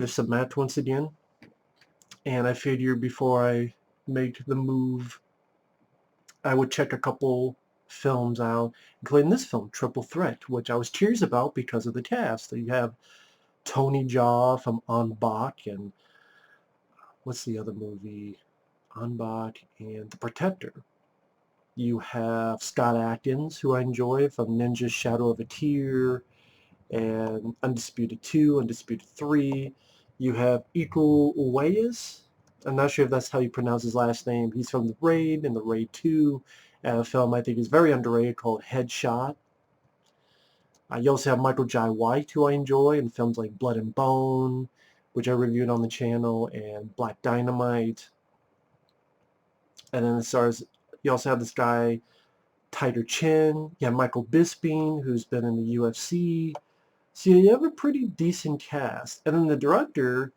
There's some match once again, and I figured before I make the move, I would check a couple films out, including this film, Triple Threat, which I was curious about because of the cast. You have Tony Jaa from On Bak, and what's the other movie? On Bak and The Protector. You have Scott Adkins, who I enjoy, from Ninja's Shadow of a Tear, and Undisputed 2, Undisputed 3. You have Iko Uwais. I'm not sure if that's how you pronounce his last name. He's from The Raid and The Raid 2, and a film I think is very underrated called Headshot. You also have Michael Jai White, who I enjoy, in films like Blood and Bone, which I reviewed on the channel, and Black Dynamite. And then as far as you also have this guy, Chen. You have Michael Bisping, who's been in the UFC. So you have a pretty decent cast. And then the director,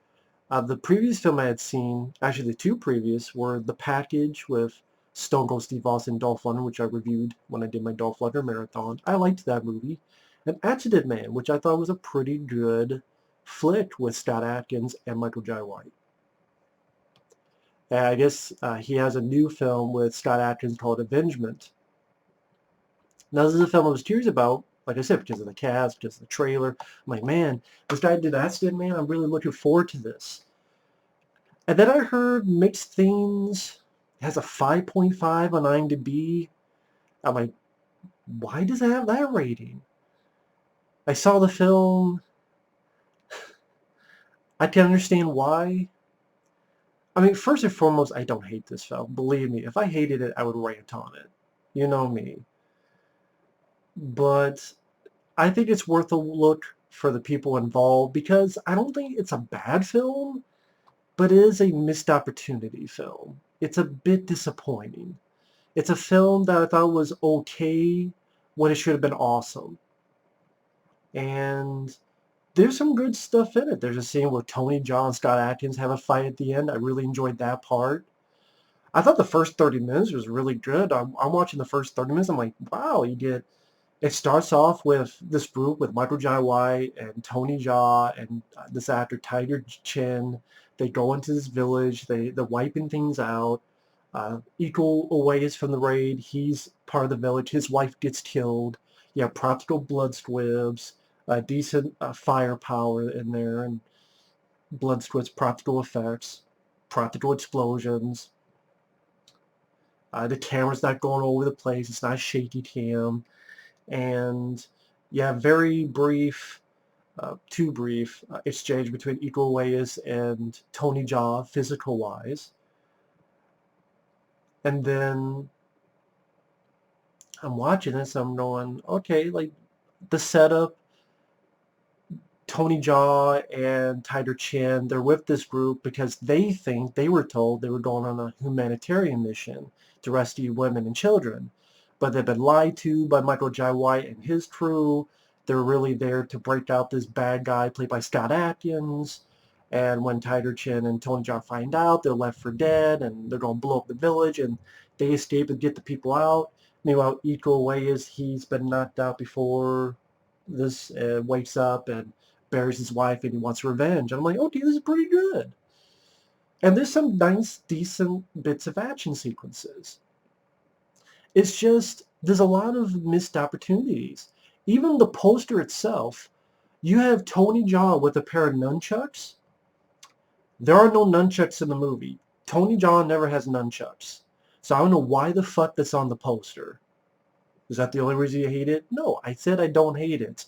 the previous film I had seen, actually the two previous, were The Package with Stone Cold Steve Austin and Dolph Lundgren, which I reviewed when I did my Dolph Lundgren marathon. I liked that movie. And Accident Man, which I thought was a pretty good flick with Scott Adkins and Michael Jai White. And I guess he has a new film with Scott Adkins called Avengement. Now this is a film I was curious about, like I said, because of the cast, because of the trailer. I'm like, man, this guy did Accident Man. I'm really looking forward to this. And then I heard mixed things. It has a 5.5 on IMDb. I'm like, why does it have that rating? I saw the film. I can understand why. I mean, first and foremost, I don't hate this film. Believe me, if I hated it, I would rant on it. You know me. But I think it's worth a look for the people involved because I don't think it's a bad film, but it is a missed opportunity film. It's a bit disappointing. It's a film that I thought was okay when it should have been awesome. And there's some good stuff in it. There's a scene where Tony Jaa and Scott Adkins have a fight at the end. I really enjoyed that part. I thought the first 30 minutes was really good. I'm watching the first 30 minutes. I'm like, wow, he did. It starts off with this group with Michael Jai White and Tony Jaa and this actor Tiger Chen. They go into this village. They're wiping things out. Iko Uwais from the raid. He's part of the village. His wife gets killed. You have practical blood squibs, decent firepower in there, and blood squibs, practical effects, practical explosions. The camera's not going all over the place. It's not a shaky cam. And you have very brief, too brief, exchange between Iko Uwais and Tony Jaa, physical-wise. And then I'm watching this, I'm going, okay, like the setup, Tony Jaa and Tiger Chen, they're with this group because they think, they were told they were going on a humanitarian mission to rescue women and children. But they've been lied to by Michael Jai White and his crew. They're really there to break out this bad guy played by Scott Adkins. And when Tiger Chen and Tony Jaa find out, they're left for dead and they're going to blow up the village and they escape and get the people out. Meanwhile, Iko Uwais, he's been knocked out before this, wakes up and buries his wife and he wants revenge. And I'm like, okay, this is pretty good. And there's some nice, decent bits of action sequences. It's just, there's a lot of missed opportunities. Even the poster itself, you have Tony Jaa with a pair of nunchucks. There are no nunchucks in the movie. Tony Jaa never has nunchucks. So I don't know why the fuck that's on the poster. Is that the only reason you hate it? No, I said I don't hate it.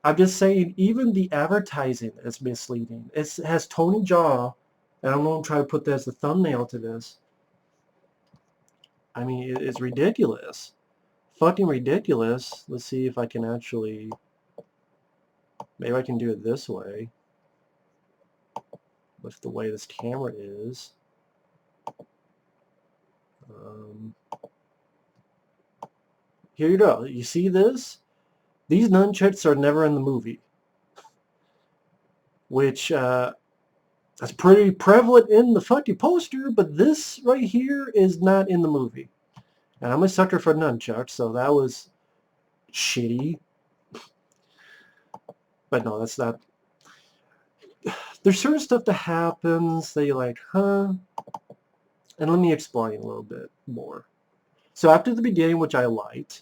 I'm just saying, even the advertising is misleading. It has Tony Jaa, and I'm going to try to put that as the thumbnail to this. I mean, it's ridiculous. Fucking ridiculous. Let's see if I can actually... Maybe I can do it this way. With the way this camera is. Here you go. You see this? These nunchucks are never in the movie. Which, that's pretty prevalent in the fucking poster, but this right here is not in the movie. And I'm a sucker for nunchucks, so that was shitty. But no, that's not. there's certain stuff that happens that you're like, huh? And let me explain a little bit more. So after the beginning, which I liked,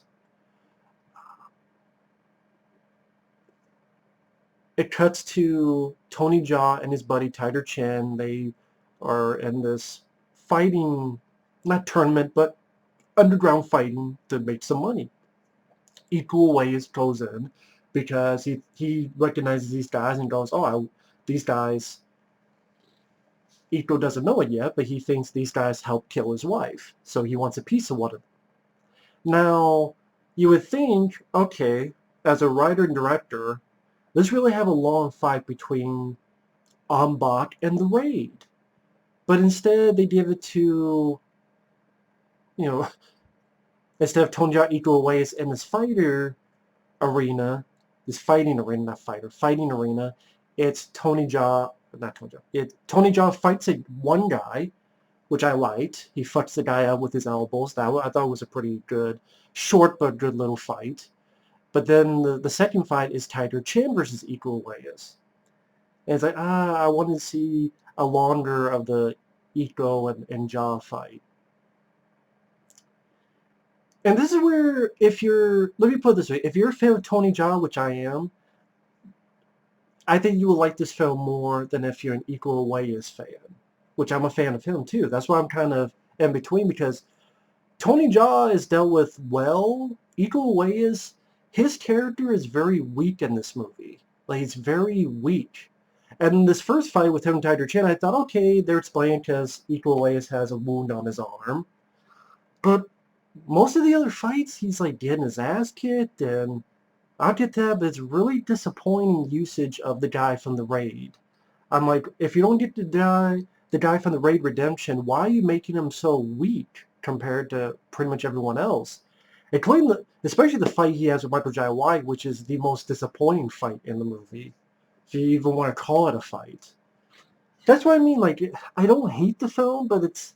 it cuts to Tony Jaa and his buddy Chen. They are in this fighting, not tournament, but underground fighting to make some money. Iko Uwais goes in because he recognizes these guys and goes, these guys, Iko doesn't know it yet, but he thinks these guys helped kill his wife. So he wants a piece of one of them. Now, you would think, okay, as a writer and director, let's really have a long fight between Bach and the Raid. But instead, they give it to, you know, instead of Tony Jaa, Iko Uwais in this arena, this fighting arena, not fighter, fighting arena, it's Tony Jaa, not Tony Jaa, Tony Jaa fights one guy, which I liked. He fucks the guy up with his elbows. I thought was a pretty good, short but good little fight. But then the second fight is Chen versus Iko Uwais. And it's like, I want to see a longer of the Iko and Jaa fight. And this is where, let me put it this way, if you're a fan of Tony Jaa, which I am, I think you will like this film more than if you're an Iko Uwais fan, which I'm a fan of him too. That's why I'm kind of in between, because Tony Jaa is dealt with well. Iko Uwais, his character is very weak in this movie. Like, he's very weak. And this first fight with him and Chen, I thought, okay, they're explaining because Iko Uwais has a wound on his arm. But most of the other fights, he's like getting his ass kicked, and I'll get that, but it's really disappointing usage of the guy from the Raid. I'm like, if you don't get the guy from the Raid Redemption, why are you making him so weak compared to pretty much everyone else? Including especially the fight he has with Michael Jai White, which is the most disappointing fight in the movie, if you even want to call it a fight. That's what I mean. Like, I don't hate the film, but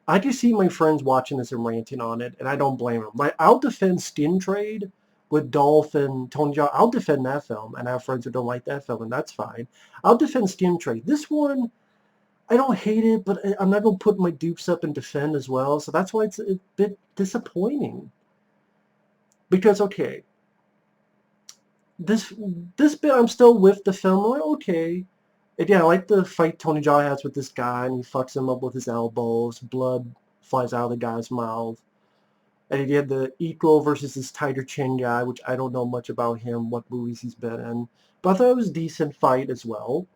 I can see my friends watching this and ranting on it, and I don't blame them. Like, I'll defend Skin Trade with Dolph and Tony Jaa. I'll defend that film, and I have friends who don't like that film, and that's fine. I'll defend Skin Trade. This one, I don't hate it, but I'm not going to put my dupes up and defend as well, so that's why it's a bit disappointing. Because, okay, this bit, I'm still with the film. I'm like, okay. And yeah, I like the fight Tony Jaa has with this guy, and he fucks him up with his elbows. Blood flies out of the guy's mouth. And he had the Iko versus this tighter chin guy, which I don't know much about him, what movies he's been in. But I thought it was a decent fight as well.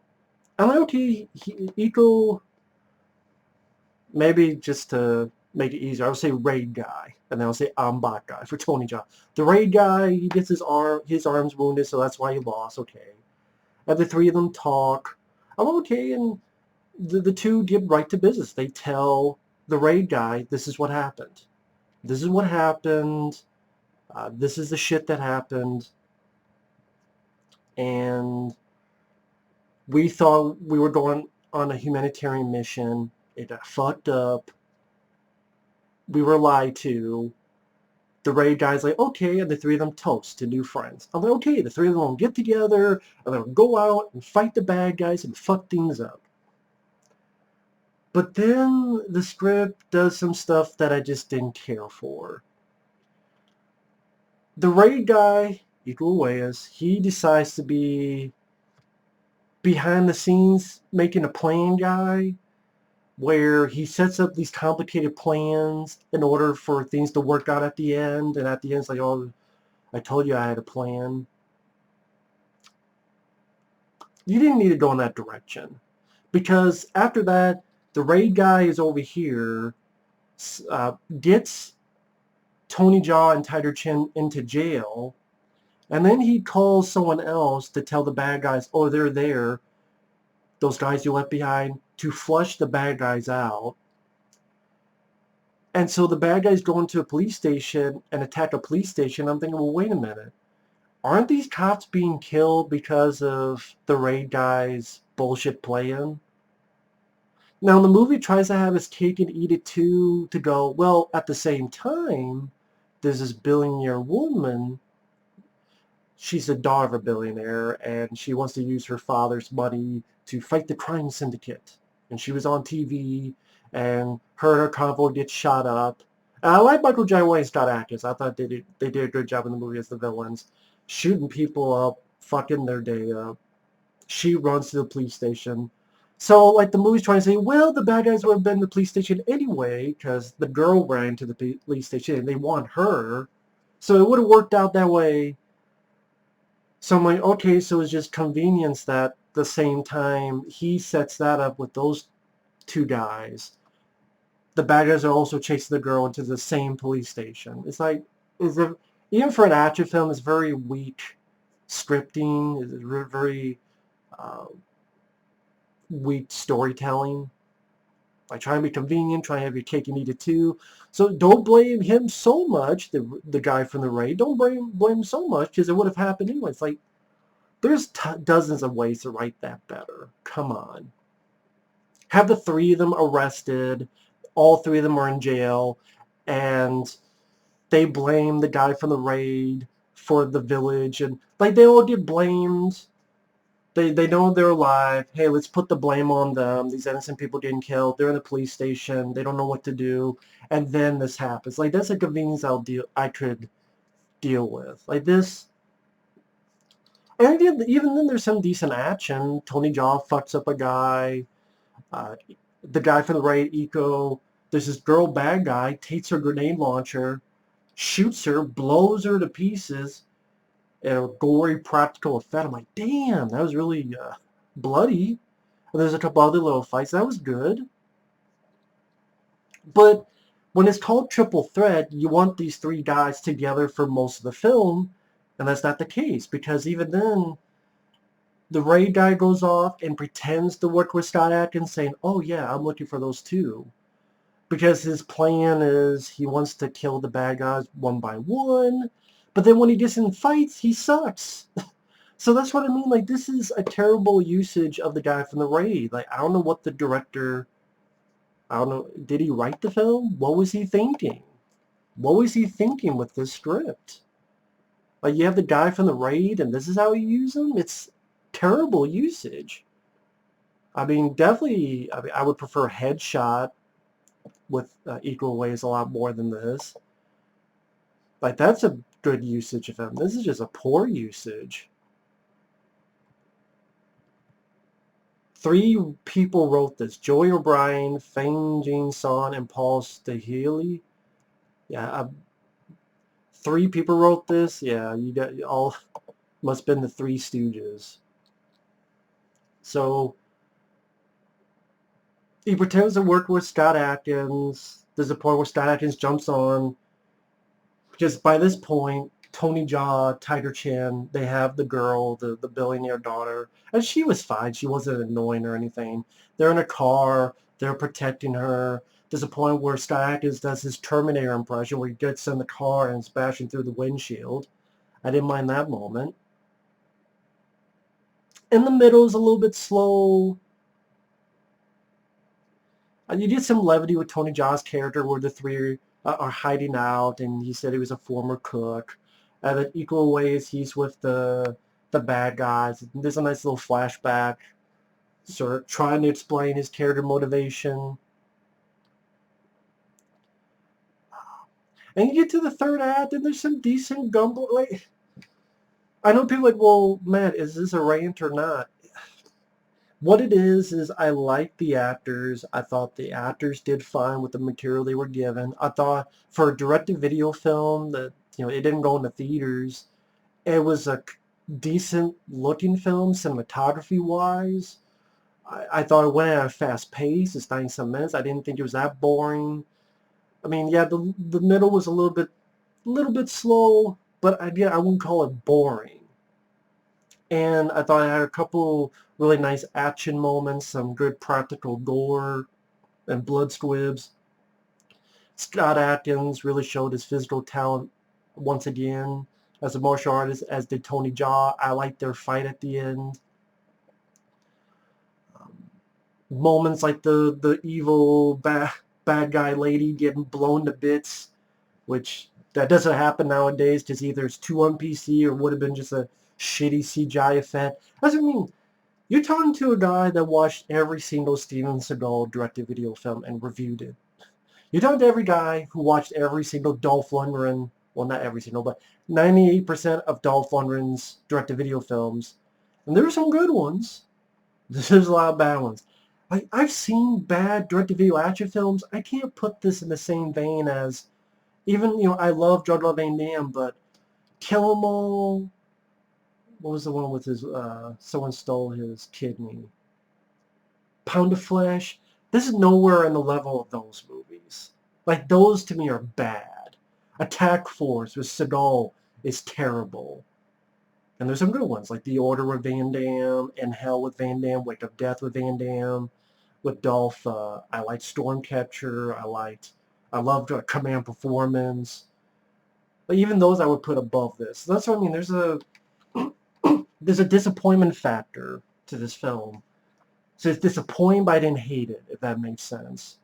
I'm like, okay, Iko, maybe just to make it easier, I'll say Raid guy, and then I'll say Bach guy for Tony Jaa. The Raid guy, he gets his arm's wounded, so that's why he lost, okay. And the three of them talk. I'm okay, and the two get right to business. They tell the Raid guy, this is what happened. This is what happened. This is the shit that happened. And we thought we were going on a humanitarian mission. It got fucked up. We were lied to. The Raid guy's like, okay, and the three of them toast to new friends. I'm like, okay, the three of them will get together, and they'll go out and fight the bad guys and fuck things up. But then the script does some stuff that I just didn't care for. The Raid guy, Iko Uwais, he decides to be behind the scenes making a plan guy, where he sets up these complicated plans in order for things to work out at the end, and at the end it's like, oh, I told you I had a plan. You didn't need to go in that direction, because after that, the Raid guy is over here, gets Tony Jaa and Chen into jail, and then he calls someone else to tell the bad guys, oh, they're there, those guys you left behind, to flush the bad guys out. And so the bad guys go into a police station and attack a police station. I'm thinking, well, wait a minute. Aren't these cops being killed because of the Raid guy's bullshit plan? Now, the movie tries to have his cake and eat it too, to go, well, at the same time, there's this billionaire woman. She's the daughter of a billionaire, and she wants to use her father's money to fight the crime syndicate. And she was on TV, and her and her convoy gets shot up. And I like Michael Jai White and Scott Adkins. I thought they did a good job in the movie as the villains, shooting people up, fucking their day up. She runs to the police station. So, like, the movie's trying to say, well, the bad guys would have been in the police station anyway, because the girl ran to the police station and they want her. So it would have worked out that way. So I'm like, okay, so it's just convenience that the same time he sets that up with those two guys, the bad guys are also chasing the girl into the same police station. It's like, is it, even for an action film, it's very weak scripting, it's very uh, weak storytelling. Like, trying to be convenient, trying to have your cake and eat it too. So don't blame him so much, the guy from the raid. Don't blame him so much, because it would have happened anyway. It's like, there's dozens of ways to write that better. Come on. Have the three of them arrested. All three of them are in jail. And they blame the guy from the raid for the village. And, like, they all get blamed. They know they're alive. Hey, let's put the blame on them. These innocent people getting killed. They're in the police station. They don't know what to do. And then this happens. Like, that's a convenience I could deal with. Like, this... And even then, there's some decent action. Tony Jaa fucks up a guy. The guy from the raid, Iko, there's this girl bad guy, takes her grenade launcher, shoots her, blows her to pieces, and a gory practical effect. I'm like, damn, that was really bloody. And there's a couple other little fights. That was good. But when it's called Triple Threat, you want these three guys together for most of the film, and that's not the case, because even then, the raid guy goes off and pretends to work with Scott Adkins, saying, oh yeah, I'm looking for those two. Because his plan is he wants to kill the bad guys one by one, but then when he gets in fights, he sucks. So that's what I mean. Like, this is a terrible usage of the guy from the raid. Like, I don't know what the director... I don't know. Did he write the film? What was he thinking? What was he thinking with this script? Like, you have the guy from the raid, and this is how you use him? It's terrible usage. I mean, definitely, I would prefer Headshot with Iko Uwais a lot more than this. Like, that's a good usage of him. This is just a poor usage. 3 people wrote this. Joey O'Brien, Feng Jin Son, and Paul Staheli. Yeah, 3 people wrote this. Yeah, you got all... Must have been the 3 Stooges. So, he pretends to work with Scott Adkins. There's a point where Scott Adkins jumps on. Because by this point, Tony Jaa, Tiger Chen, they have the girl, the billionaire daughter. And she was fine. She wasn't annoying or anything. They're in a car. They're protecting her. There's a point where Scott Adkins does his Terminator impression where he gets in the car and is bashing through the windshield. I didn't mind that moment. In the middle is a little bit slow. You get some levity with Tony Jaa's character where the 3 are hiding out, and he said he was a former cook. And in equal ways, he's with the bad guys. There's a nice little flashback, sort of trying to explain his character motivation. And you get to the 3rd act, and there's some decent gumbo. Like, I know people are like, well, Matt, is this a rant or not? What it is I like the actors. I thought the actors did fine with the material they were given. I thought for a direct-to-video film that, it didn't go into theaters, it was a decent-looking film cinematography-wise. I thought it went at a fast pace. It's 90-some minutes. I didn't think it was that boring. I mean, yeah, the middle was a little bit slow, but again, I wouldn't call it boring. And I thought it had a couple really nice action moments, some good practical gore and blood squibs. Scott Adkins really showed his physical talent once again as a martial artist, as did Tony Jaa. I liked their fight at the end. Moments like the evil bad guy lady getting blown to bits, which that doesn't happen nowadays because either it's too on PC or would have been just a shitty CGI effect. I mean, You're talking to a guy that watched every single Steven Seagal direct-to-video film and reviewed it. You're talking to every guy who watched every single Dolph Lundgren, well, not every single, but 98% of Dolph Lundgren's direct-to-video films. And there are some good ones. There's a lot of bad ones. I've seen bad direct-to-video action films. I can't put this in the same vein as, even, I love Jean-Claude Van Damme, but Kill 'Em All, what was the one with his, someone stole his kidney? Pound of Flesh. This is nowhere in the level of those movies. Like, those to me are bad. Attack Force with Seagal is terrible. And there's some good ones, like The Order with Van Damme, In Hell with Van Damme, Wake of Death with Van Damme, with Dolph. I liked Stormcatcher. I loved Command Performance. But even those I would put above this. That's what I mean. There's a disappointment factor to this film. So it's disappointing, but I didn't hate it, if that makes sense.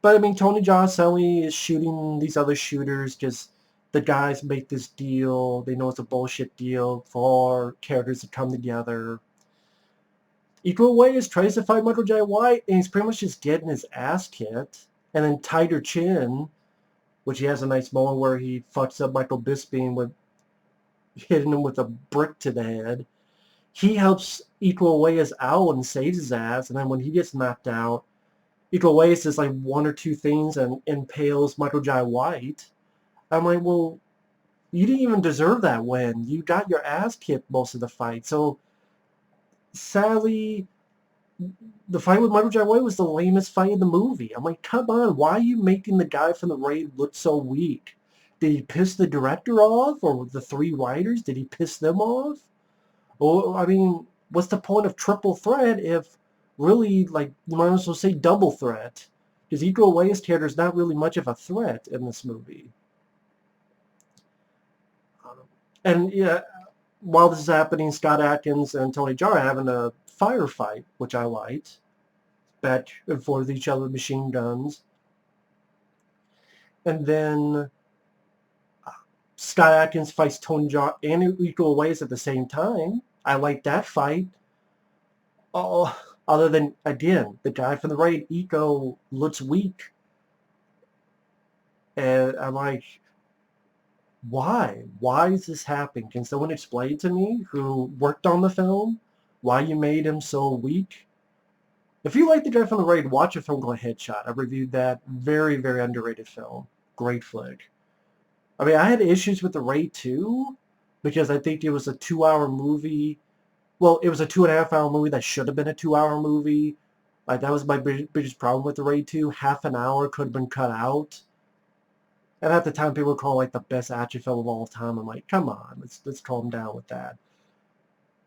But I mean, Tony Jaa suddenly is shooting these other shooters because the guys make this deal. They know it's a bullshit deal for characters to come together. Iko Uwais tries to fight Michael Jai White, and he's pretty much just getting his ass kicked. And then Tiger Chin, which he has a nice moment where he fucks up Michael Bisping with hitting him with a brick to the head. He helps Iko Uwais out and saves his ass, and then when he gets knocked out, Iko Uwais does like one or two things and impales Michael Jai White. I'm like, well, you didn't even deserve that win. You got your ass kicked most of the fight. So sadly, the fight with Michael Jai White was the lamest fight in the movie. I'm like, come on, why are you making the guy from the raid look so weak? Did he piss the director off, or the three writers? Did he piss them off? Or, I mean, what's the point of triple threat if really, like, you might as well say double threat? Because Iko Uwais' character is not really much of a threat in this movie. And yeah, while this is happening, Scott Adkins and Tony Jaa are having a firefight, which I liked. Back and forth with each other with machine guns. And then Scott Adkins fights Tony Jaa and Iko Uwais at the same time. I like that fight. Oh, other than, again, the guy from the raid, Iko, looks weak. And I'm like, why? Why is this happening? Can someone explain to me who worked on the film why you made him so weak? If you like the guy from the raid, watch a film called Headshot. I reviewed that. Very, very underrated film. Great flick. I mean, I had issues with the raid too, because I think it was a 2-hour movie. Well, it was a 2.5-hour movie that should have been a 2-hour movie. Like, that was my biggest problem with the raid 2. Half an hour could have been cut out. And at the time, people were calling like the best action film of all time. I'm like, come on, let's calm down with that.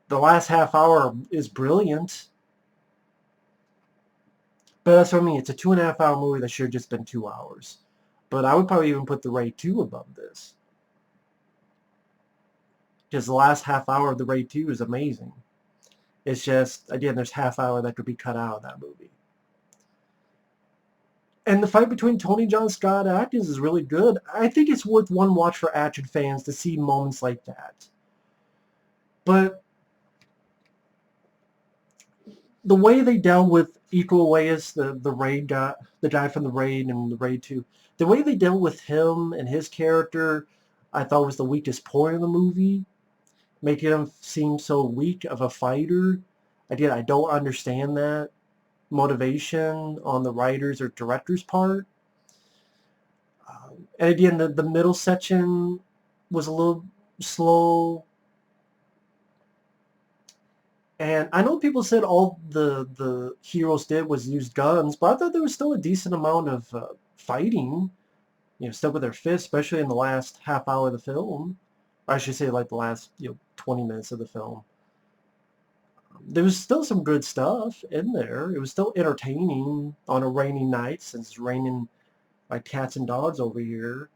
The last half hour is brilliant. But that's what I mean. It's a 2.5-hour movie that should have just been 2 hours. But I would probably even put the Raid 2 above this. Because the last half hour of the Raid 2 is amazing. It's just, again, there's half hour that could be cut out of that movie. And the fight between Tony Jaa and Scott Adkins is really good. I think it's worth one watch for action fans to see moments like that. But the way they dealt with Iko Uwais, the raid guy, the guy from the raid and the raid 2, the way they dealt with him and his character, I thought was the weakest point of the movie, making him seem so weak of a fighter. Again, I don't understand that motivation on the writers or director's part. And again, the middle section was a little slow. And I know people said all the heroes did was use guns, but I thought there was still a decent amount of fighting, stuff with their fists, especially in the last half hour of the film. Or I should say like the last 20 minutes of the film. There was still some good stuff in there. It was still entertaining on a rainy night, since it's raining like cats and dogs over here.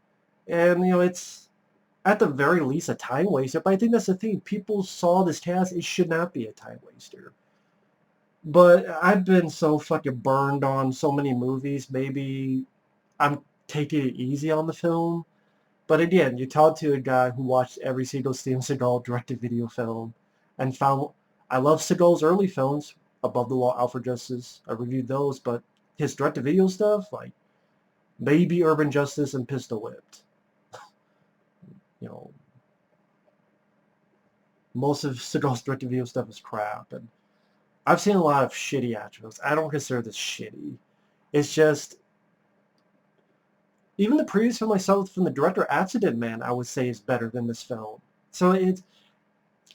And, it's at the very least a time waster, but I think that's the thing. People saw this cast, it should not be a time waster. But I've been so fucking burned on so many movies, maybe I'm taking it easy on the film. But again, you talk to a guy who watched every single Steven Seagal direct-to-video film and found, I love Seagal's early films, Above the Law, Out for Justice. I reviewed those, but his direct-to-video stuff, like maybe Urban Justice and Pistol Whipped. You know, most of Seagal's direct-to-video stuff is crap, and I've seen a lot of shitty actors. I don't consider this shitty. It's just, even the previous film I saw from the director, Accident Man, I would say is better than this film. So it's,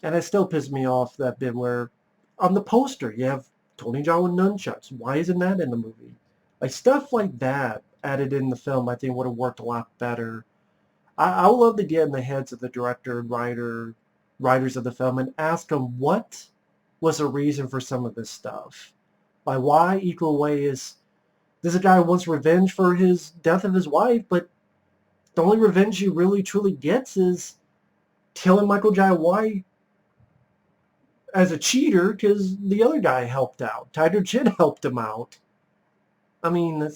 and it still pisses me off that bit where on the poster you have Tony Jaa with nunchucks. Why isn't that in the movie? Like stuff like that added in the film I think would have worked a lot better. I would love to get in the heads of the director and writers of the film and ask them what was the reason for some of this stuff. Like why Iko Uwais, this is a guy who wants revenge for his death of his wife, but the only revenge he really truly gets is killing Michael Jai White as a cheater because the other guy helped out. Tiger Chen helped him out. I mean,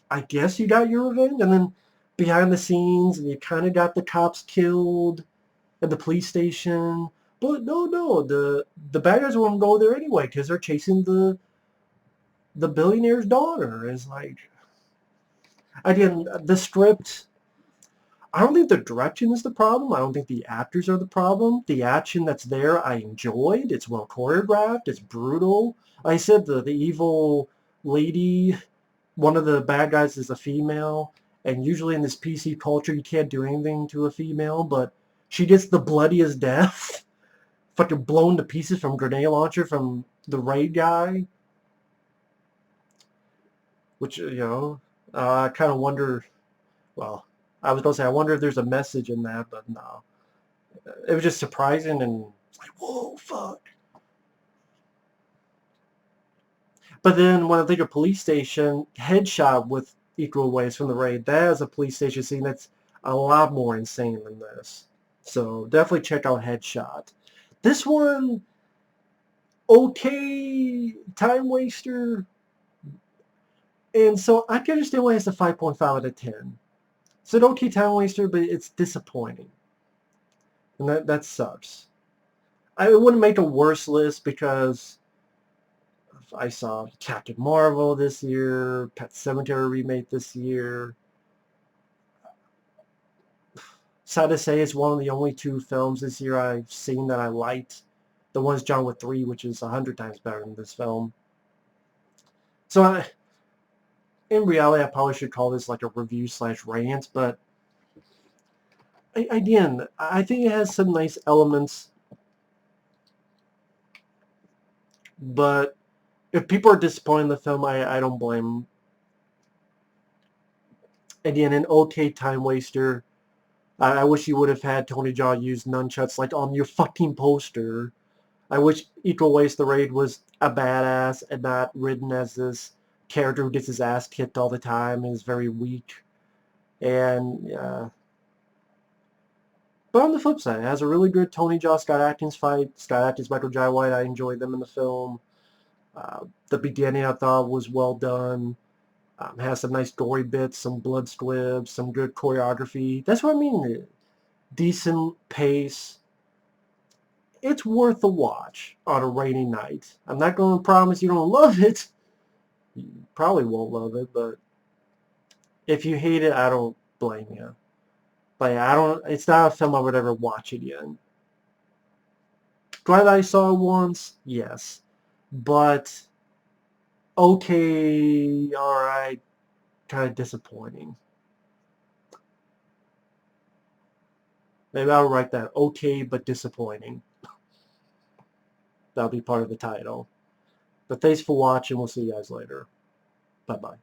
I guess you got your revenge, and then behind the scenes, and you kind of got the cops killed at the police station. But no, the bad guys won't go there anyway because they're chasing the billionaire's daughter. It's like, again, the script, I don't think the direction is the problem. I don't think the actors are the problem. The action that's there, I enjoyed. It's well choreographed. It's brutal. Like I said, the evil lady, one of the bad guys is a female. And usually in this PC culture, you can't do anything to a female. But she gets the bloodiest death. Fucking blown to pieces from grenade launcher from the raid guy. Which, you know, I kind of wonder, well, I was going to say, I wonder if there's a message in that, but no. It was just surprising and like, whoa, fuck. But then when I think of police station, headshot with Iko Uwais from the raid, that is a police station scene that's a lot more insane than this. So definitely check out Headshot. This one, okay, time waster. And so I can understand why it's a 5.5 out of 10. It's an okay time waster, but it's disappointing. And that sucks. I wouldn't make a worse list because I saw Captain Marvel this year, Pet Sematary remake this year. Sad to say, it's one of the only two films this year I've seen that I liked. The one's John Wick 3, which is 100 times better than this film. So in reality, I probably should call this like a review/rant, but again, I think it has some nice elements, but if people are disappointed in the film, I don't blame them. Again, an okay time waster. I wish you would have had Tony Jaa use nunchucks like on your fucking poster. I wish Iko Uwais the Raid was a badass and not written as this character who gets his ass kicked all the time and is very weak. And but on the flip side, it has a really good Tony Jaa Scott Adkins fight. Scott Adkins, Michael Jai White, I enjoyed them in the film. The beginning I thought was well done. Has some nice gory bits, some blood squibs, some good choreography. That's what I mean. Decent pace. It's worth a watch on a rainy night. I'm not going to promise you don't love it. You probably won't love it, but if you hate it, I don't blame you. But it's not a film I would ever watch again. Glad I saw it once, yes. But okay, alright, kind of disappointing. Maybe I'll write that. Okay, but disappointing. That'll be part of the title. But thanks for watching. We'll see you guys later. Bye-bye.